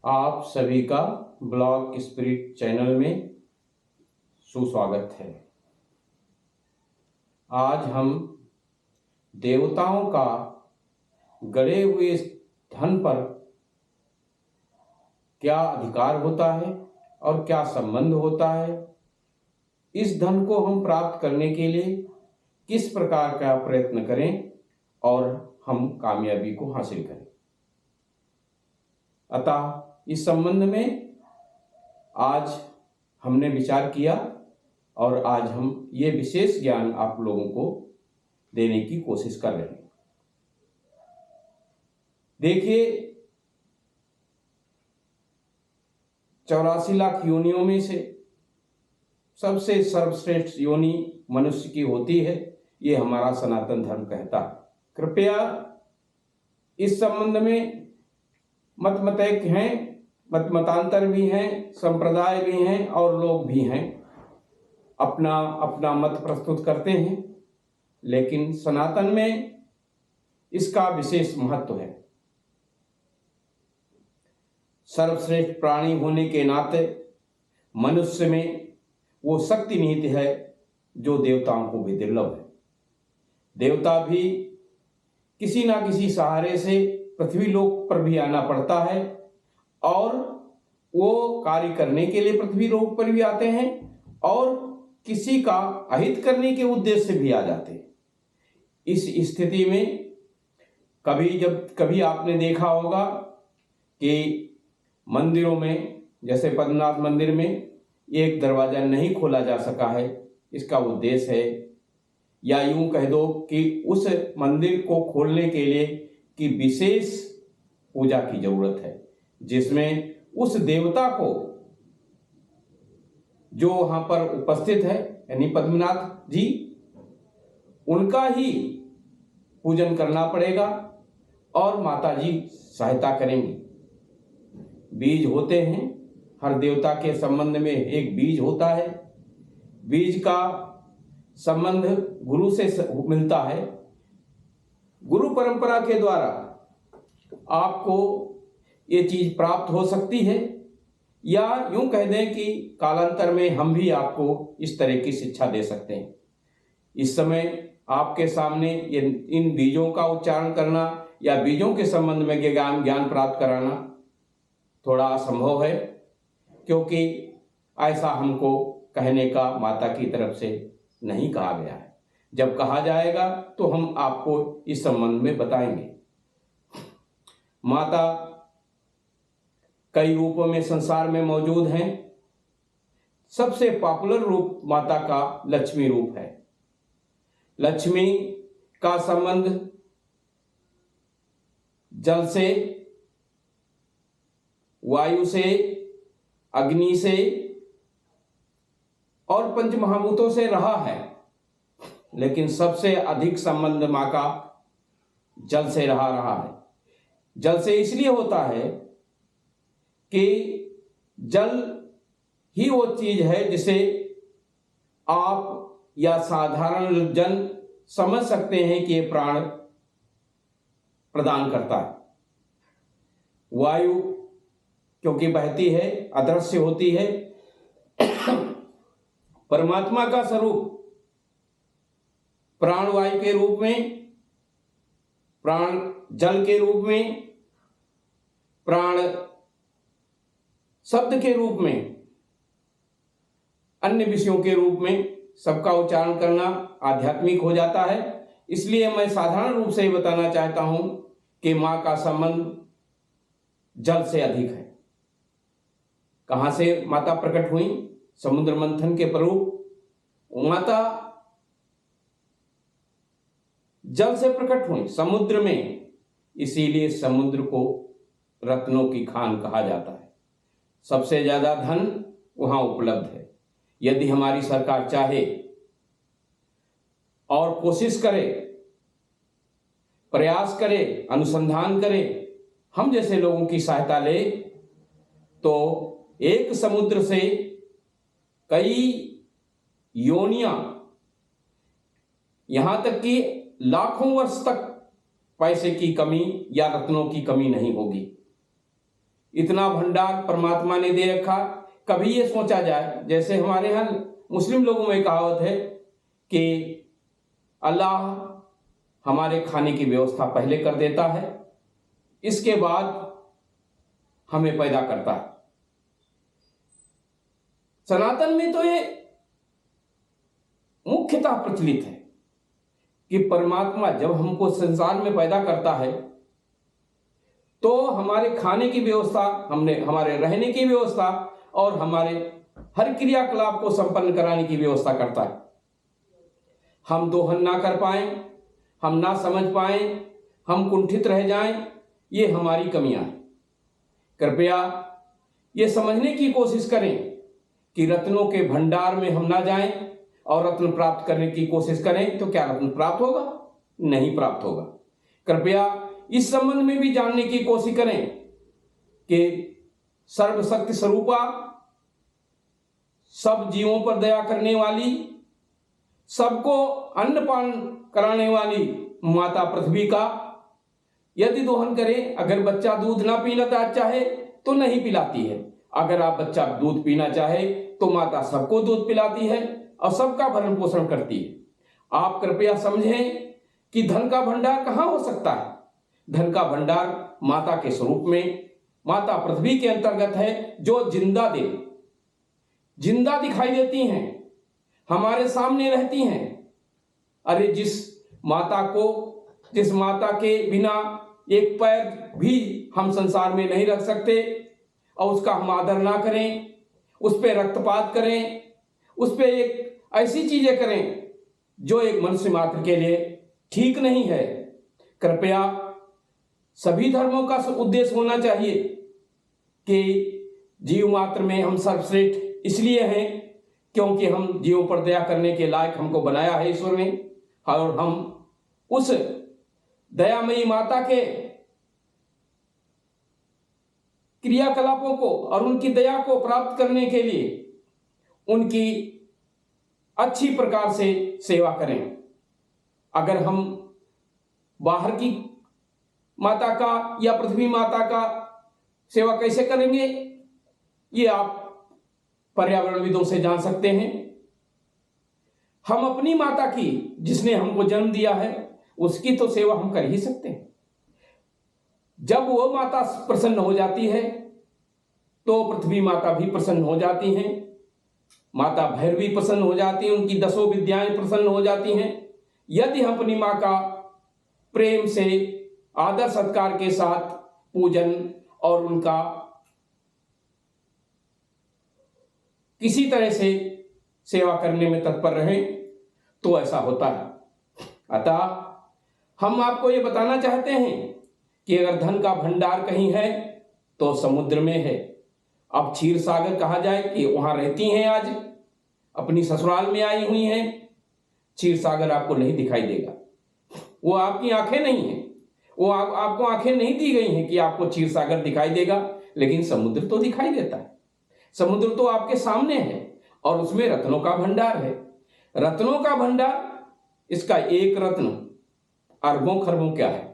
आप सभी का ब्लॉग स्पिरिट चैनल में सुस्वागत है। आज हम देवताओं का गड़े हुए धन पर क्या अधिकार होता है और क्या संबंध होता है, इस धन को हम प्राप्त करने के लिए किस प्रकार का प्रयत्न करें और हम कामयाबी को हासिल करें। अतः इस संबंध में आज हमने विचार किया और आज हम ये विशेष ज्ञान आप लोगों को देने की कोशिश कर रहे हैं। देखिए, 84 लाख योनियों में से सबसे सर्वश्रेष्ठ योनि मनुष्य की होती है, ये हमारा सनातन धर्म कहता है। कृपया इस संबंध में मतमतैक हैं, मतांतर भी हैं, संप्रदाय भी हैं और लोग भी हैं, अपना अपना मत प्रस्तुत करते हैं, लेकिन सनातन में इसका विशेष महत्व है। सर्वश्रेष्ठ प्राणी होने के नाते मनुष्य में वो शक्ति निहित है जो देवताओं को भी दुर्लभ है। देवता भी किसी ना किसी सहारे से पृथ्वी लोक पर भी आना पड़ता है और वो कार्य करने के लिए पृथ्वी लोक पर भी आते हैं और किसी का अहित करने के उद्देश्य से भी आ जाते हैं। इस स्थिति में कभी आपने देखा होगा कि मंदिरों में, जैसे पद्मनाभ मंदिर में, एक दरवाजा नहीं खोला जा सका है। इसका उद्देश्य है, या यूं कह दो कि उस मंदिर को खोलने के लिए कि विशेष पूजा की जरूरत है, जिसमें उस देवता को जो वहां पर उपस्थित है, यानी पद्मनाभ जी, उनका ही पूजन करना पड़ेगा और माता जी सहायता करेंगी। बीज होते हैं, हर देवता के संबंध में एक बीज होता है। बीज का संबंध गुरु से मिलता है। गुरु परंपरा के द्वारा आपको ये चीज प्राप्त हो सकती है, या यूं कह दें कि कालांतर में हम भी आपको इस तरह की शिक्षा दे सकते हैं। इस समय आपके सामने इन बीजों का उच्चारण करना या बीजों के संबंध में ज्ञान प्राप्त कराना थोड़ा असंभव है, क्योंकि ऐसा हमको कहने का माता की तरफ से नहीं कहा गया है। जब कहा जाएगा तो हम आपको इस संबंध में बताएंगे। माता कई रूपों में संसार में मौजूद हैं। सबसे पॉपुलर रूप माता का लक्ष्मी रूप है। लक्ष्मी का संबंध जल से, वायु से, अग्नि से और पंच महाभूतों से रहा है, लेकिन सबसे अधिक संबंध मां का जल से रहा है। जल से इसलिए होता है कि जल ही वो चीज है जिसे आप या साधारण जन समझ सकते हैं कि ये प्राण प्रदान करता है। वायु क्योंकि बहती है, अदृश्य होती है। परमात्मा का स्वरूप प्राणवायु के रूप में, प्राण जल के रूप में, प्राण शब्द के रूप में, अन्य विषयों के रूप में सबका उच्चारण करना आध्यात्मिक हो जाता है। इसलिए मैं साधारण रूप से ही बताना चाहता हूं कि मां का संबंध जल से अधिक है। कहां से माता प्रकट हुई? समुद्र मंथन के परूप माता जल से प्रकट हुई, समुद्र में। इसीलिए समुद्र को रत्नों की खान कहा जाता है। सबसे ज्यादा धन वहां उपलब्ध है। यदि हमारी सरकार चाहे और कोशिश करे, प्रयास करे, अनुसंधान करे, हम जैसे लोगों की सहायता ले, तो एक समुद्र से कई योनियां, यहां तक कि लाखों वर्ष तक पैसे की कमी या रत्नों की कमी नहीं होगी। इतना भंडार परमात्मा ने दे रखा। कभी ये सोचा जाए, जैसे हमारे यहाँ मुस्लिम लोगों में कहावत है कि अल्लाह हमारे खाने की व्यवस्था पहले कर देता है, इसके बाद हमें पैदा करता है। सनातन में तो ये मुख्यतः प्रचलित है कि परमात्मा जब हमको संसार में पैदा करता है तो हमारे खाने की व्यवस्था, हमारे रहने की व्यवस्था और हमारे हर क्रियाकलाप को संपन्न कराने की व्यवस्था करता है। हम दोहन ना कर पाए, हम ना समझ पाए, हम कुंठित रह जाएं, ये हमारी कमियां हैं। कृपया ये समझने की कोशिश करें कि रत्नों के भंडार में हम ना जाएं और रत्न प्राप्त करने की कोशिश करें तो क्या रत्न प्राप्त होगा? नहीं प्राप्त होगा। कृपया इस संबंध में भी जानने की कोशिश करें कि सर्वशक्ति स्वरूपा, सब जीवों पर दया करने वाली, सबको अन्नपान कराने वाली माता पृथ्वी का यदि दोहन करें, अगर बच्चा दूध ना पीना चाहे तो नहीं पिलाती है। अगर आप बच्चा दूध पीना चाहे तो माता सबको दूध पिलाती है और सबका भरण पोषण करती है। आप कृपया समझें कि धन का भंडार कहां हो सकता है? धन का भंडार माता के स्वरूप में, माता पृथ्वी के अंतर्गत है, जो जिंदा दिखाई देती हैं, हमारे सामने रहती हैं। अरे जिस माता के बिना एक पैर भी हम संसार में नहीं रख सकते और उसका हम आदर ना करें, उस पर रक्तपात करें, उस पर एक ऐसी चीजें करें जो एक मनुष्य मात्र के लिए ठीक नहीं है। कृपया सभी धर्मों का उद्देश्य होना चाहिए कि जीव मात्र में हम सर्वश्रेष्ठ इसलिए हैं क्योंकि हम जीवों पर दया करने के लायक हमको बनाया है ईश्वर ने, और हम उस दयामयी माता के क्रियाकलापों को और उनकी दया को प्राप्त करने के लिए उनकी अच्छी प्रकार से सेवा करें। अगर हम बाहर की माता का या पृथ्वी माता का सेवा कैसे करेंगे, ये आप पर्यावरणविदों से जान सकते हैं। हम अपनी माता की, जिसने हमको जन्म दिया है, उसकी तो सेवा हम कर ही सकते हैं। जब वो माता प्रसन्न हो जाती है तो पृथ्वी माता भी प्रसन्न हो जाती हैं, माता भैरवी प्रसन्न हो जाती हैं, उनकी 10 विद्याएं प्रसन्न हो जाती हैं। यदि हम अपनी माँ का प्रेम से, आदर सत्कार के साथ पूजन और उनका किसी तरह से सेवा करने में तत्पर रहें तो ऐसा होता है। अतः हम आपको ये बताना चाहते हैं कि अगर धन का भंडार कहीं है तो समुद्र में है। अब क्षीर सागर कहा जाए कि वहां रहती हैं, आज अपनी ससुराल में आई हुई हैं, क्षीर सागर आपको नहीं दिखाई देगा। वो आपकी आंखें नहीं है, वो आपको आंखें नहीं दी गई हैं कि आपको क्षीर सागर दिखाई देगा, लेकिन समुद्र तो दिखाई देता है। समुद्र तो आपके सामने है और उसमें रत्नों का भंडार है। रत्नों का भंडार, इसका एक रत्न अरबों खरबों क्या है।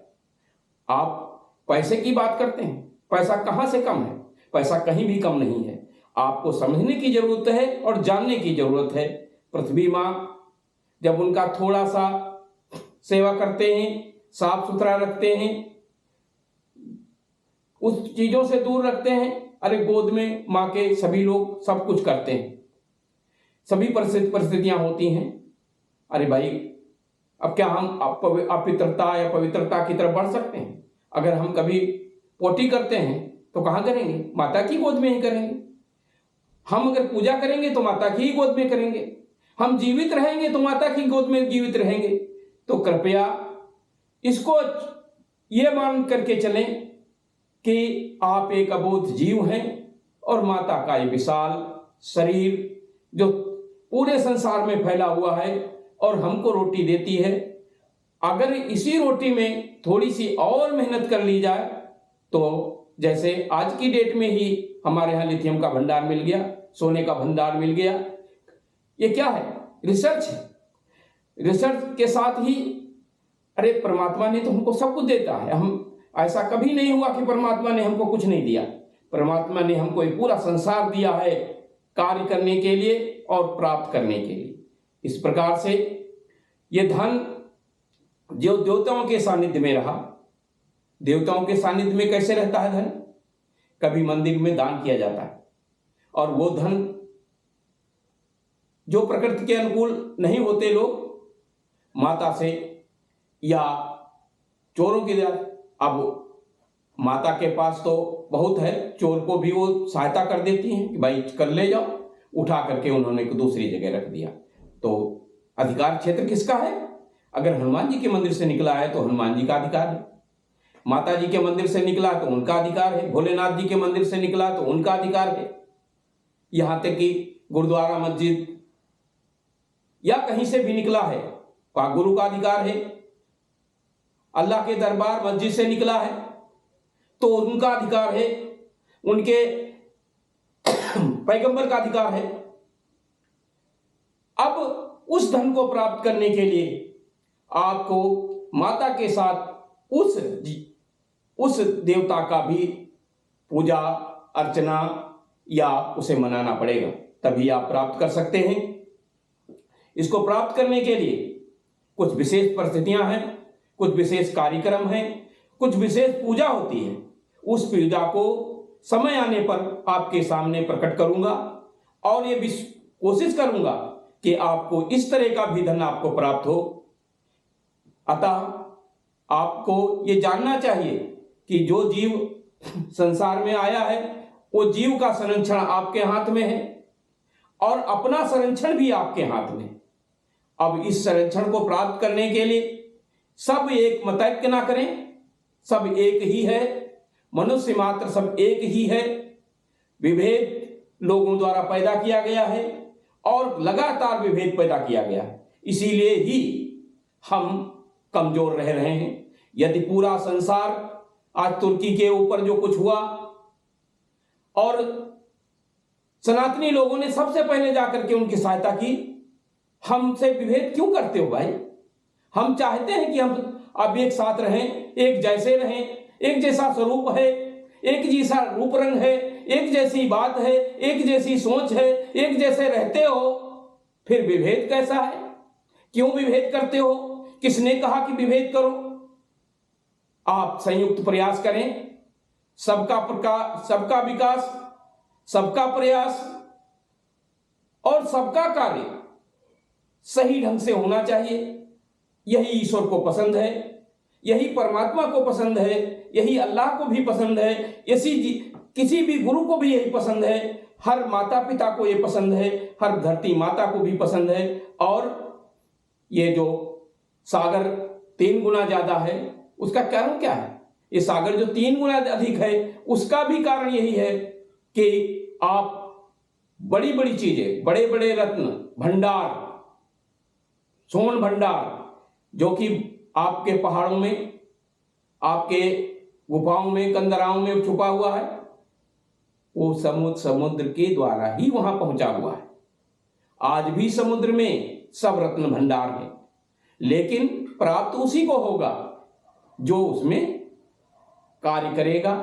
आप पैसे की बात करते हैं, पैसा कहां से कम है? पैसा कहीं भी कम नहीं है। आपको समझने की जरूरत है और जानने की जरूरत है। पृथ्वी मां जब उनका थोड़ा सा सेवा करते हैं, साफ सुथरा रखते हैं, उस चीजों से दूर रखते हैं, अरे गोद में मां के सभी लोग सब कुछ करते हैं, सभी परिस्थितियां होती हैं। अरे भाई, अब क्या हम अपवित्रता या पवित्रता की तरफ बढ़ सकते हैं? अगर हम कभी पोटी करते हैं तो कहां करेंगे? माता की गोद में ही करेंगे। हम अगर पूजा करेंगे तो माता की ही गोद में करेंगे। हम जीवित रहेंगे तो माता की गोद में जीवित रहेंगे। तो कृपया इसको ये मान करके चलें कि आप एक अबोध जीव हैं और माता का ये विशाल शरीर जो पूरे संसार में फैला हुआ है और हमको रोटी देती है, अगर इसी रोटी में थोड़ी सी और मेहनत कर ली जाए तो जैसे आज की डेट में ही हमारे यहाँ लिथियम का भंडार मिल गया, सोने का भंडार मिल गया। ये क्या है? रिसर्च है। रिसर्च के साथ ही अरे परमात्मा ने तो हमको सब कुछ देता है। हम ऐसा कभी नहीं हुआ कि परमात्मा ने हमको कुछ नहीं दिया। परमात्मा ने हमको ये पूरा संसार दिया है कार्य करने के लिए और प्राप्त करने के लिए। इस प्रकार से ये धन जो देवताओं के सानिध्य में रहा, देवताओं के सानिध्य में कैसे रहता है धन? कभी मंदिर में दान किया जाता है, और वो धन जो प्रकृति के अनुकूल नहीं होते लोग माता से या चोरों के द्वारा, अब माता के पास तो बहुत है, चोर को भी वो सहायता कर देती हैं कि भाई कर ले जाओ, उठा करके उन्होंने एक दूसरी जगह रख दिया। तो अधिकार क्षेत्र किसका है? अगर हनुमान जी के मंदिर से निकला है तो हनुमान जी का अधिकार है, माता जी के मंदिर से निकला तो उनका अधिकार है, भोलेनाथ जी के मंदिर से निकला तो उनका अधिकार है, यहां तक कि गुरुद्वारा मस्जिद या कहीं से भी निकला है तो गुरु का अधिकार है, अल्लाह के दरबार मस्जिद से निकला है तो उनका अधिकार है, उनके पैगंबर का अधिकार है। अब उस धन को प्राप्त करने के लिए आपको माता के साथ उस देवता का भी पूजा अर्चना या उसे मनाना पड़ेगा, तभी आप प्राप्त कर सकते हैं। इसको प्राप्त करने के लिए कुछ विशेष परिस्थितियां हैं, कुछ विशेष कार्यक्रम हैं, कुछ विशेष पूजा होती है। उस पूजा को समय आने पर आपके सामने प्रकट करूंगा और ये कोशिश करूंगा कि आपको इस तरह का भी धन आपको प्राप्त हो। अतः आपको ये जानना चाहिए कि जो जीव संसार में आया है वो जीव का संरक्षण आपके हाथ में है और अपना संरक्षण भी आपके हाथ में है। अब इस संरक्षण को प्राप्त करने के लिए सब एक मतैक्य ना करें, सब एक ही है, मनुष्य मात्र सब एक ही है, विभेद लोगों द्वारा पैदा किया गया है और लगातार विभेद पैदा किया गया है, इसीलिए ही हम कमजोर रह रहे हैं। यदि पूरा संसार आज तुर्की के ऊपर जो कुछ हुआ और सनातनी लोगों ने सबसे पहले जाकर के उनकी सहायता की, हमसे विभेद क्यों करते हो भाई? हम चाहते हैं कि हम अब एक साथ रहें, एक जैसे रहें, एक जैसा स्वरूप है, एक जैसा रूप रंग है, एक जैसी बात है, एक जैसी सोच है, एक जैसे रहते हो, फिर विभेद कैसा है? क्यों विभेद करते हो? किसने कहा कि विभेद करो? आप संयुक्त प्रयास करें, सबका विकास, सबका प्रयास और सबका कार्य सही ढंग से होना चाहिए। यही ईश्वर को पसंद है, यही परमात्मा को पसंद है, यही अल्लाह को भी पसंद है, किसी भी गुरु को भी यही पसंद है, हर माता पिता को ये पसंद है, हर धरती माता को भी पसंद है। और ये जो सागर 3 गुना ज्यादा है उसका कारण क्या है? ये सागर जो 3 गुना अधिक है उसका भी कारण यही है कि आप बड़ी बड़ी चीजें, बड़े बड़े रत्न भंडार, सोन भंडार जो कि आपके पहाड़ों में, आपके गुफाओं में, कंदराओं में छुपा हुआ है, वो समुद्र के द्वारा ही वहां पहुंचा हुआ है। आज भी समुद्र में सब रत्न भंडार है, लेकिन प्राप्त उसी को होगा जो उसमें कार्य करेगा।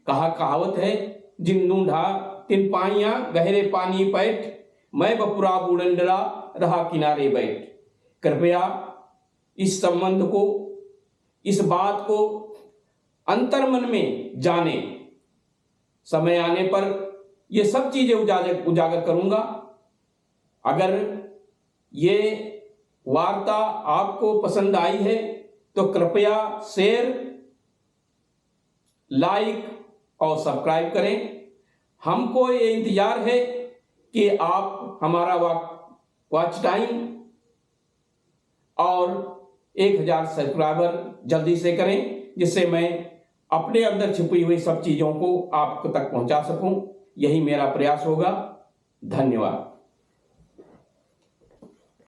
कहावत है, जिन ढूंढा तिन पाइया गहरे पानी पैठ, मैं बपुरा बूढ़ा रहा किनारे बैठ। कृपया इस संबंध को, इस बात को अंतर्मन में जाने, समय आने पर ये सब चीजें उजागर करूंगा। अगर ये वार्ता आपको पसंद आई है तो कृपया शेयर, लाइक और सब्सक्राइब करें। हमको ये इंतजार है कि आप हमारा वॉच टाइम और 1000 सब्सक्राइबर जल्दी से करें, जिससे मैं अपने अंदर छिपी हुई सब चीजों को आप तक पहुंचा सकूं। यही मेरा प्रयास होगा। धन्यवाद।